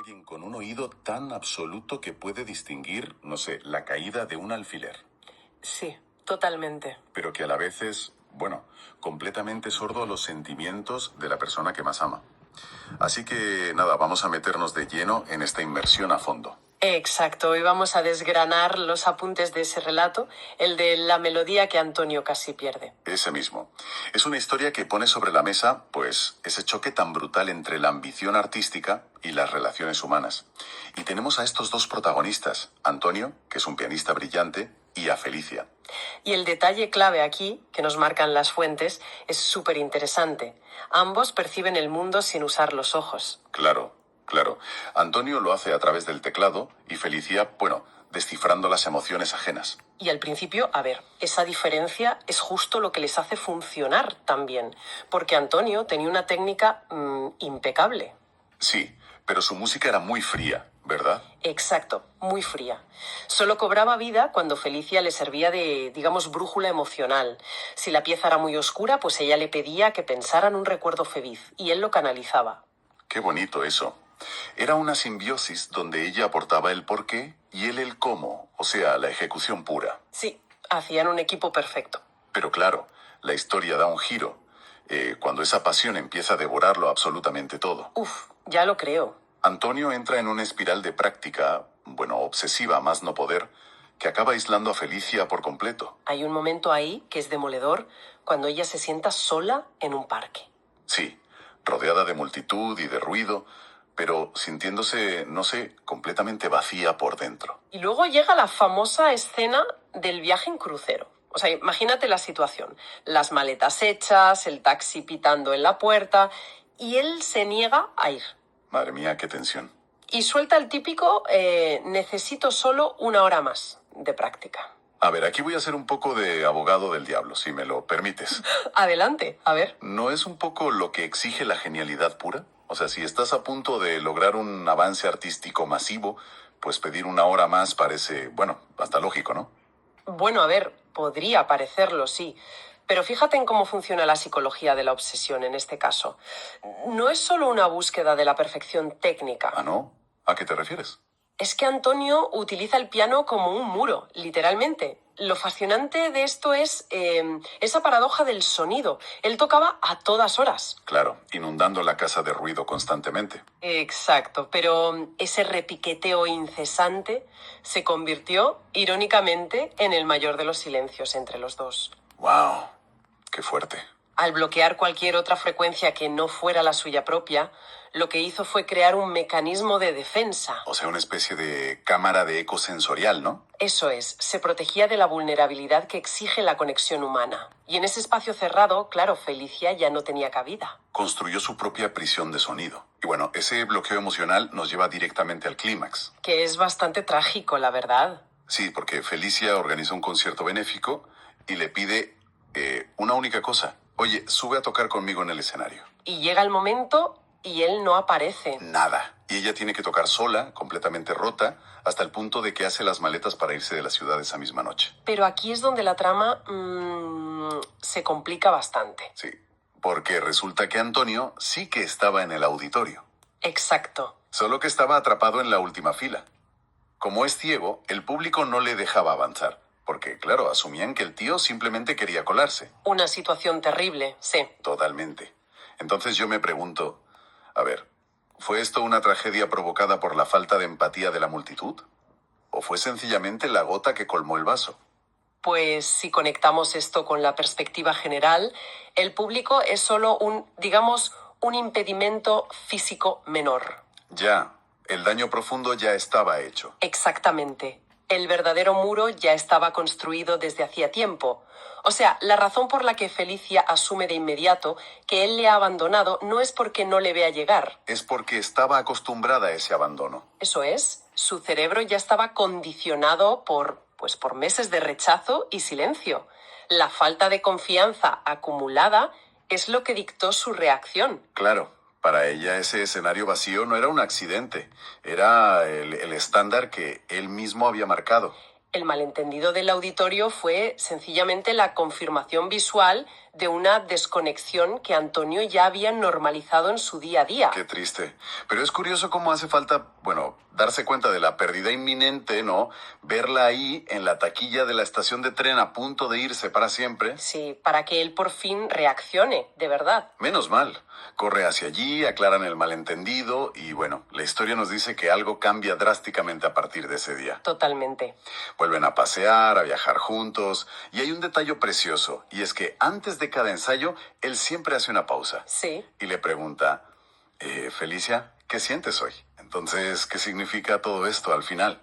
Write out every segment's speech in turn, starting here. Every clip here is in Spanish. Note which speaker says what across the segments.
Speaker 1: alguien con un oído tan absoluto que puede distinguir, no sé, la caída de un alfiler,
Speaker 2: Sí, totalmente.
Speaker 1: pero que a la vez es, bueno, completamente sordo a los sentimientos de la persona que más ama. Así que nada, vamos a meternos de lleno en esta inmersión a fondo.
Speaker 2: Exacto, hoy vamos a desgranar los apuntes de ese relato, el de la melodía que Antonio casi pierde.
Speaker 1: Ese mismo. Es una historia que pone sobre la mesa, pues, ese choque tan brutal entre la ambición artística y las relaciones humanas. Y tenemos a estos dos protagonistas, Antonio, que es un pianista brillante, y a Felicia.
Speaker 2: Y el detalle clave aquí, que nos marcan las fuentes, es súper interesante. Ambos perciben el mundo sin usar los ojos.
Speaker 1: Claro, claro. Antonio lo hace a través del teclado y Felicia, bueno, descifrando las emociones ajenas.
Speaker 2: Y al principio, a ver, esa diferencia es justo lo que les hace funcionar también, porque Antonio tenía una técnica impecable.
Speaker 1: Sí, pero su música era muy fría, ¿verdad?
Speaker 2: Exacto, muy fría. Solo cobraba vida cuando Felicia le servía de, digamos, brújula emocional. Si la pieza era muy oscura, pues ella le pedía que pensara en un recuerdo feliz, y él lo canalizaba.
Speaker 1: Qué bonito eso. Era una simbiosis donde ella aportaba el porqué y él el cómo, o sea, la ejecución pura.
Speaker 2: Sí, hacían un equipo perfecto.
Speaker 1: Pero claro, la historia da un giro, cuando esa pasión empieza a devorarlo absolutamente todo.
Speaker 2: Uf, ya lo creo.
Speaker 1: Antonio entra en una espiral de práctica, bueno, obsesiva más no poder, que acaba aislando a Felicia por completo.
Speaker 2: Hay un momento ahí que es demoledor, cuando ella se sienta sola en un parque.
Speaker 1: Sí, rodeada de multitud y de ruido, pero sintiéndose, no sé, completamente vacía por dentro.
Speaker 2: Y luego llega la famosa escena del viaje en crucero. O sea, imagínate la situación. Las maletas hechas, el taxi pitando en la puerta, y él se niega a ir.
Speaker 1: Madre mía, qué tensión.
Speaker 2: Y suelta el típico, necesito solo 1 hora más de práctica.
Speaker 1: A ver, aquí voy a ser un poco de abogado del diablo, si me lo permites.
Speaker 2: Adelante, a ver.
Speaker 1: ¿No es un poco lo que exige la genialidad pura? O sea, si estás a punto de lograr un avance artístico masivo, pues pedir 1 hora más parece, bueno, hasta lógico, ¿no?
Speaker 2: Bueno, a ver, podría parecerlo, sí. Pero fíjate en cómo funciona la psicología de la obsesión en este caso. No es solo una búsqueda de la perfección técnica.
Speaker 1: ¿Ah, no? ¿A qué te refieres?
Speaker 2: Es que Antonio utiliza el piano como un muro, literalmente. Lo fascinante de esto es esa paradoja del sonido. Él tocaba a todas horas.
Speaker 1: Claro, inundando la casa de ruido constantemente.
Speaker 2: Exacto, pero ese repiqueteo incesante se convirtió, irónicamente, en el mayor de los silencios entre los dos.
Speaker 1: ¡Wow! ¡Qué fuerte!
Speaker 2: Al bloquear cualquier otra frecuencia que no fuera la suya propia, lo que hizo fue crear un mecanismo de defensa.
Speaker 1: O sea, una especie de cámara de eco sensorial, ¿no?
Speaker 2: Eso es, se protegía de la vulnerabilidad que exige la conexión humana. Y en ese espacio cerrado, claro, Felicia ya no tenía cabida.
Speaker 1: Construyó su propia prisión de sonido. Y bueno, ese bloqueo emocional nos lleva directamente al clímax.
Speaker 2: Que es bastante trágico, la verdad.
Speaker 1: Sí, porque Felicia organiza un concierto benéfico y le pide una única cosa. Oye, sube a tocar conmigo en el escenario.
Speaker 2: Y llega el momento y él no aparece.
Speaker 1: Nada. Y ella tiene que tocar sola, completamente rota, hasta el punto de que hace las maletas para irse de la ciudad esa misma noche.
Speaker 2: Pero aquí es donde la trama se complica bastante.
Speaker 1: Sí, porque resulta que Antonio sí que estaba en el auditorio.
Speaker 2: Exacto.
Speaker 1: Solo que estaba atrapado en la última fila. Como es ciego, el público no le dejaba avanzar, porque, claro, asumían que el tío simplemente quería colarse.
Speaker 2: Una situación terrible, sí.
Speaker 1: Totalmente. Entonces yo me pregunto, a ver, ¿fue esto una tragedia provocada por la falta de empatía de la multitud? ¿O fue sencillamente la gota que colmó el vaso?
Speaker 2: Pues si conectamos esto con la perspectiva general, el público es solo digamos, un impedimento físico menor.
Speaker 1: Ya, el daño profundo ya estaba hecho.
Speaker 2: Exactamente. El verdadero muro ya estaba construido desde hacía tiempo. O sea, la razón por la que Felicia asume de inmediato que él le ha abandonado no es porque no le vea llegar.
Speaker 1: Es porque estaba acostumbrada a ese abandono.
Speaker 2: Eso es, su cerebro ya estaba condicionado por meses de rechazo y silencio. La falta de confianza acumulada es lo que dictó su reacción.
Speaker 1: Claro, para ella ese escenario vacío no era un accidente, era el estándar que él mismo había marcado.
Speaker 2: El malentendido del auditorio fue sencillamente la confirmación visual de una desconexión que Antonio ya había normalizado en su día a día.
Speaker 1: Qué triste. Pero es curioso cómo hace falta, bueno, darse cuenta de la pérdida inminente, ¿no? Verla ahí en la taquilla de la estación de tren a punto de irse para siempre.
Speaker 2: Sí, para que él por fin reaccione, de verdad.
Speaker 1: Menos mal. Corre hacia allí, aclaran el malentendido y bueno, la historia nos dice que algo cambia drásticamente a partir de ese día.
Speaker 2: Totalmente.
Speaker 1: Vuelven a pasear, a viajar juntos y hay un detalle precioso y es que antes de cada ensayo él siempre hace una pausa
Speaker 2: Sí.
Speaker 1: y le pregunta, Felicia, ¿qué sientes hoy? Entonces, ¿qué significa todo esto al final?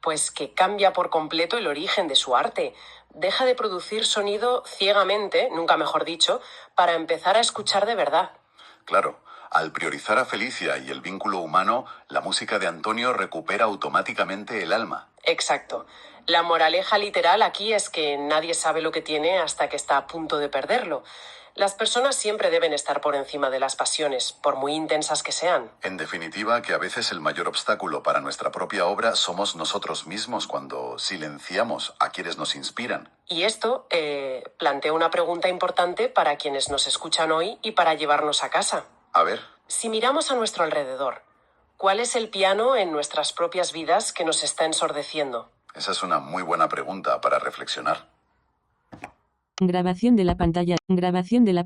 Speaker 2: Pues que cambia por completo el origen de su arte. Deja de producir sonido ciegamente, nunca mejor dicho, para empezar a escuchar de verdad.
Speaker 1: Claro, al priorizar a Felicia y el vínculo humano, la música de Antonio recupera automáticamente el alma.
Speaker 2: Exacto. La moraleja literal aquí es que nadie sabe lo que tiene hasta que está a punto de perderlo. Las personas siempre deben estar por encima de las pasiones, por muy intensas que sean.
Speaker 1: En definitiva, que a veces el mayor obstáculo para nuestra propia obra somos nosotros mismos cuando silenciamos a quienes nos inspiran.
Speaker 2: Y esto plantea una pregunta importante para quienes nos escuchan hoy y para llevarnos a casa.
Speaker 1: A ver,
Speaker 2: Si miramos a nuestro alrededor, ¿cuál es el piano en nuestras propias vidas que nos está ensordeciendo?
Speaker 1: esa es una muy buena pregunta para reflexionar.
Speaker 3: Grabación de la pantalla. Grabación de la